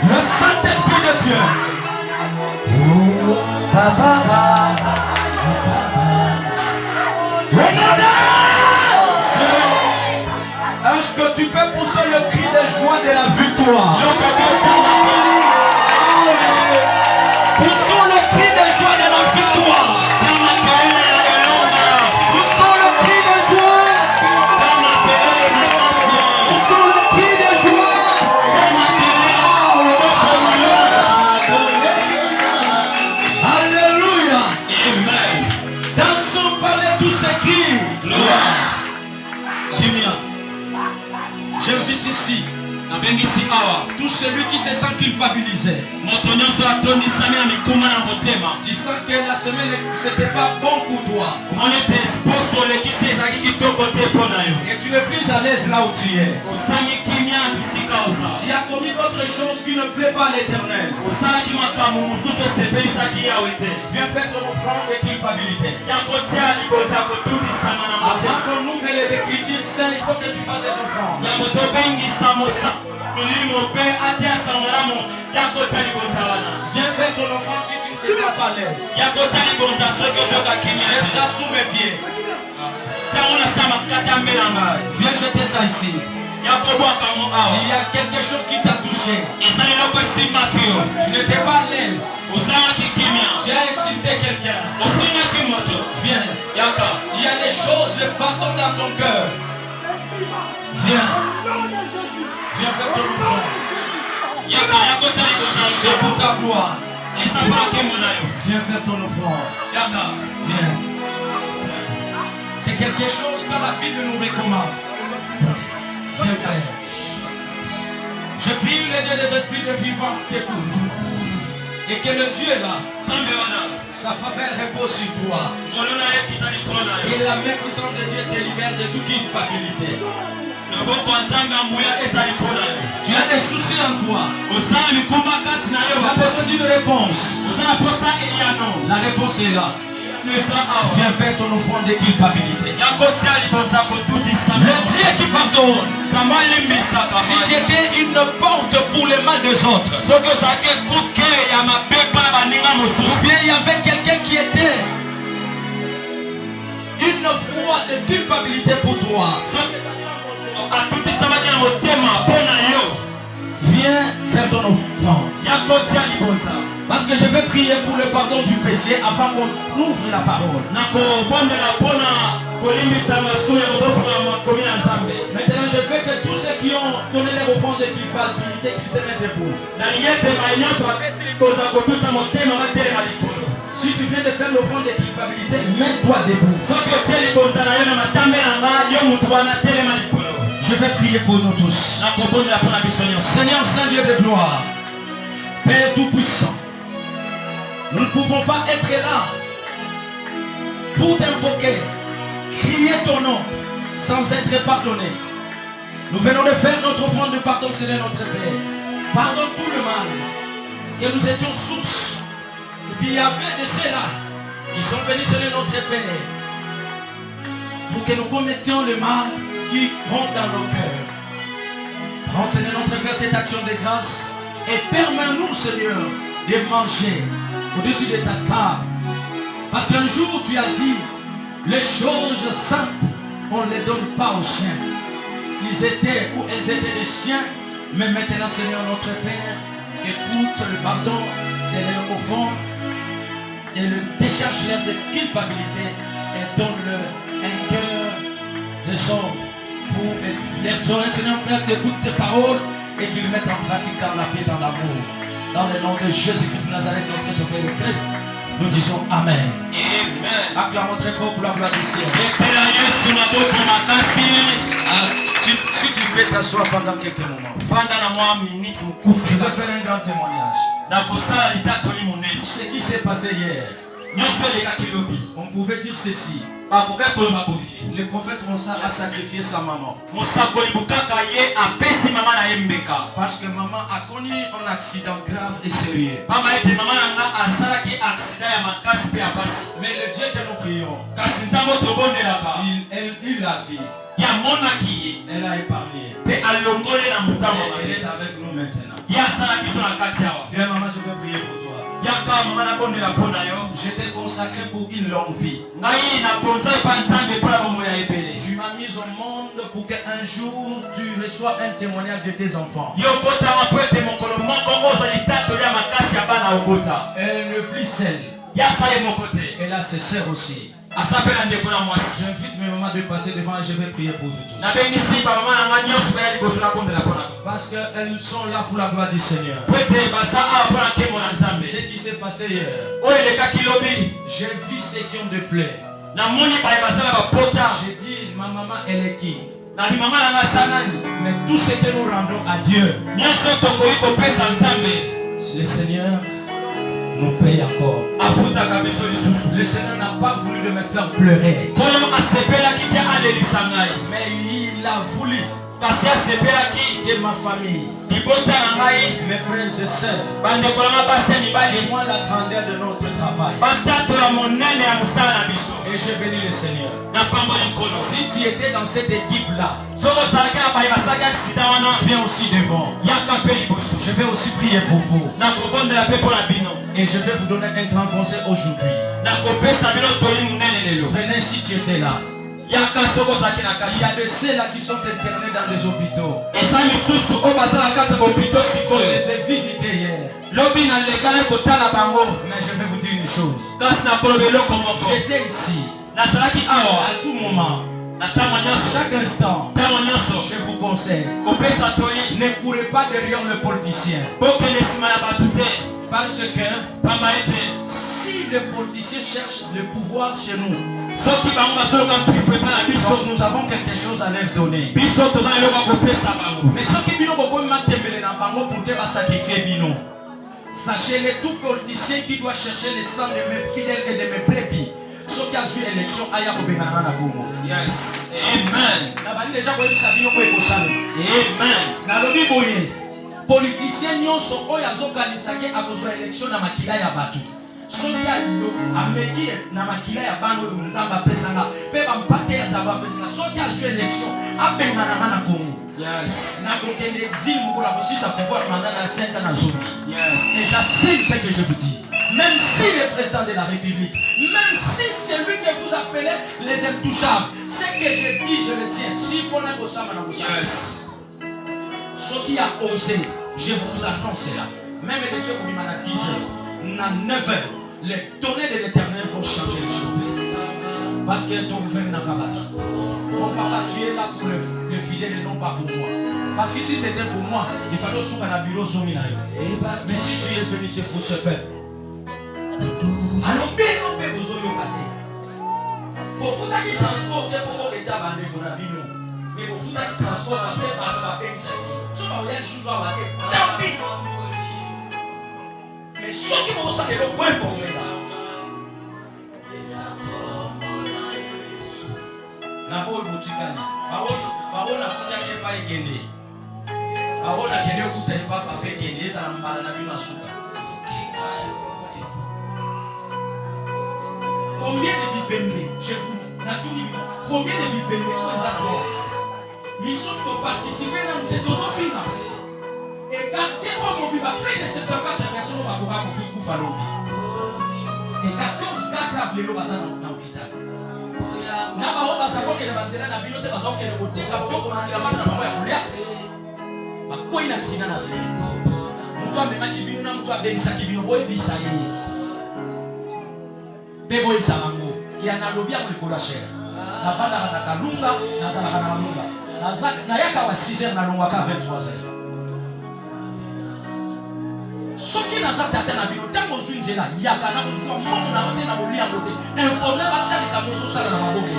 Le Saint-Esprit de Dieu. Est-ce que tu peux pousser le cri de joie de la victoire? Poussons le cri de joie de la victoire. Poussons le cri de joie. Poussons le cri de joie. Alléluia. Amen. Dansons, parlez tous ces cris. Gloire. Kimia. J'invite ici tout celui qui se sent culpabilisé, disant que la semaine c'était pas bon pour toi, et tu n'es plus à l'aise là où tu es. Tu as commis autre chose qui ne plaît pas à l'Éternel. Viens faire ton offrande de culpabilité. Avant qu'on ouvre les Écritures saintes, il faut que tu fasses cette offrande. Viens faire ton offrande si tu ne te sens pas à l'aise. Jette ça sous mes pieds. Viens jeter ça ici. Il y a quelque chose qui t'a touché. Tu n'étais pas à l'aise. Tu as insulté quelqu'un. Viens. Il y a des choses, des fardeaux dans ton cœur. Viens. Viens faire ton offrande. C'est pour ta gloire. Viens faire ton offrande. Viens. C'est quelque chose que la Bible nous recommande. Viens faire. Je prie les dieux des esprits de vivants t'écoutent. Et que le Dieu là, sa faveur repose sur toi. Et la main puissante de Dieu te libère de toute culpabilité. Tu as des soucis en toi. Tu as besoin d'une réponse. La réponse est là. Viens faire ton offrande de culpabilité. Le Dieu qui pardonne. Si tu étais une porte pour le mal des autres, ou bien il y avait quelqu'un qui était une foi de culpabilité pour toi, viens faire ton offrande. Parce que je vais prier pour le pardon du péché avant qu'on ouvre la parole. Maintenant, je veux que tous ceux qui ont donné les offrandes de culpabilité, qu'ils se mettent debout. Si tu viens de faire l'offrande de culpabilité, mets-toi debout. Je vais prier pour nous tous. Seigneur, Saint Dieu de gloire, Père Tout-Puissant, nous ne pouvons pas être là pour t'invoquer, crier ton nom sans être pardonné. Nous venons de faire notre offrande de pardon, Seigneur notre Père. Pardonne tout le mal, que nous étions source. Et puis il y avait de ceux-là qui sont venus, Seigneur notre Père, pour que nous commettions le mal qui rentre dans nos cœurs. Prends, Seigneur notre Père, cette action de grâce et permets-nous, Seigneur, de manger au-dessus de ta table. Parce qu'un jour tu as dit, les choses saintes, on ne les donne pas aux chiens. Ils étaient ou elles étaient des chiens, mais maintenant, Seigneur notre Père, écoute le pardon de leurs offrandes et le décharge-leur de culpabilité et donne-leur un cœur des hommes pour les oreilles, Seigneur Père, d'écouter tes paroles et qu'ils mettent en pratique dans la paix, dans l'amour. Dans le nom de Jésus-Christ de Nazareth, notre Sauveur et Christ, nous disons Amen. Amen. Acclamons très fort pour la gloire du ciel. Si tu peux t'asseoir pendant quelques moments, je vais faire un grand témoignage. Ce qui s'est passé hier, on pouvait dire ceci. Le prophète Moussa a sacrifié sa maman. Parce que maman a connu un accident grave et sérieux. Mais le Dieu que nous prions, elle eut la vie. Elle a épargné. Elle est avec nous maintenant. Viens maman, je veux prier pour toi. Je t'ai consacré pour une longue vie. Tu m'as mis au monde pour qu'un jour tu reçois un témoignage de tes enfants. Elle n'est plus seule. Elle a ses sœurs aussi. J'invite mes mamans de passer devant et je vais prier pour vous tous. Parce qu'elles sont là pour la gloire du Seigneur. Ce qui s'est passé hier, j'ai vu ceux qui ont des plaies. J'ai dit, ma maman, elle est qui? Mais tout ce que nous rendons à Dieu, le Seigneur nous paye encore. Le Seigneur n'a pas voulu de me faire pleurer, mais il a voulu que ma famille, mes frères et sœurs, moi la grandeur de notre travail. Et je bénis le Seigneur. Si tu étais dans cette équipe-là, viens aussi devant. Je vais aussi prier pour vous. Et je vais vous donner un grand conseil aujourd'hui. Venez si tu étais là. Il y a de ceux-là qui sont internés dans les hôpitaux. Je les ai visités hier. Mais je vais vous dire une chose. J'étais ici à tout moment, chaque instant. Je vous conseille, ne courez pas derrière le politicien. Parce que si les politiciens cherchent le pouvoir chez nous, nous avons quelque chose à leur donner. Mais ceux qui pour sacrifier Bino, sachez-les, tout politicien qui doit chercher le sang de mes fidèles et de mes brebis, ceux qui ont eu l'élection, yes. Amen. Amen. Politicien nyonso oyo azokanisaki akozwa élection na makila ya batu. Soki ameki na makila ya bano oyo Nzambe apesanga pe bampate ya Nzambe apesanga. Soki azwa élection abengana na Congo. Yes. Na kokende exil moko na kosisa pouvoir mandat na 5 ans na zomi. Yes. Et j'assure ce que je vous dis. Même si le président de la République, même si c'est lui que vous appelez les intouchables, ce que je dis, je le tiens. S'il faut la kosama na kosama. Yes. Ce qui a osé, je vous annonce cela. Même les gens qui m'ont dit 10 heures, à 9 heures, les données de l'Éternel vont changer les choses. Parce que ton frère n'a pas battu. Mon papa, tu es là pour le fidèle et non pas pour moi. Parce que si c'était pour moi, il fallait souffrir dans le bureau Zominaï. Mais si tu es venu, c'est pour ce peuple. Alors, bien, on peut vous orienter. Pour vous qui transporter pour que tu aies un niveau dans le bureau. Mais pour vous qui transporter parce que tu as un mais ceux qui vont s'en aller au point font ça. Nabo butikana. Bawo na kuta ke pa ikende. Bawo na kende kuta pa pa ikende za mbala na bino asuka. Combien de bibembe chez vous? Combien de bibembe vous avez? Missus qui participer dans le dosofina. Et quartier comme on va près de 74 personnes va pouvoir vous faire lobby. C'est 14 cas graves les lois dans l'hôpital. Na ba on va savoir que les banzela na bilote va savoir que le côté ka poko na la mama na mama ya kulia. Ba ko ina tsina na vie. Mutu amema kibino na mutu abengisa kibino boye bisa yeye. Bebo isa mango ki ana lobby ya mulikola cher. Na vanda na kalunga na sala kana malunga. Na yaka wa 6h na longwa ka 23h. Soki na tata na bino tango zunzela yaka na kozwa mono na ote na molia mote informer ba tsali ka mozo sala na maboke.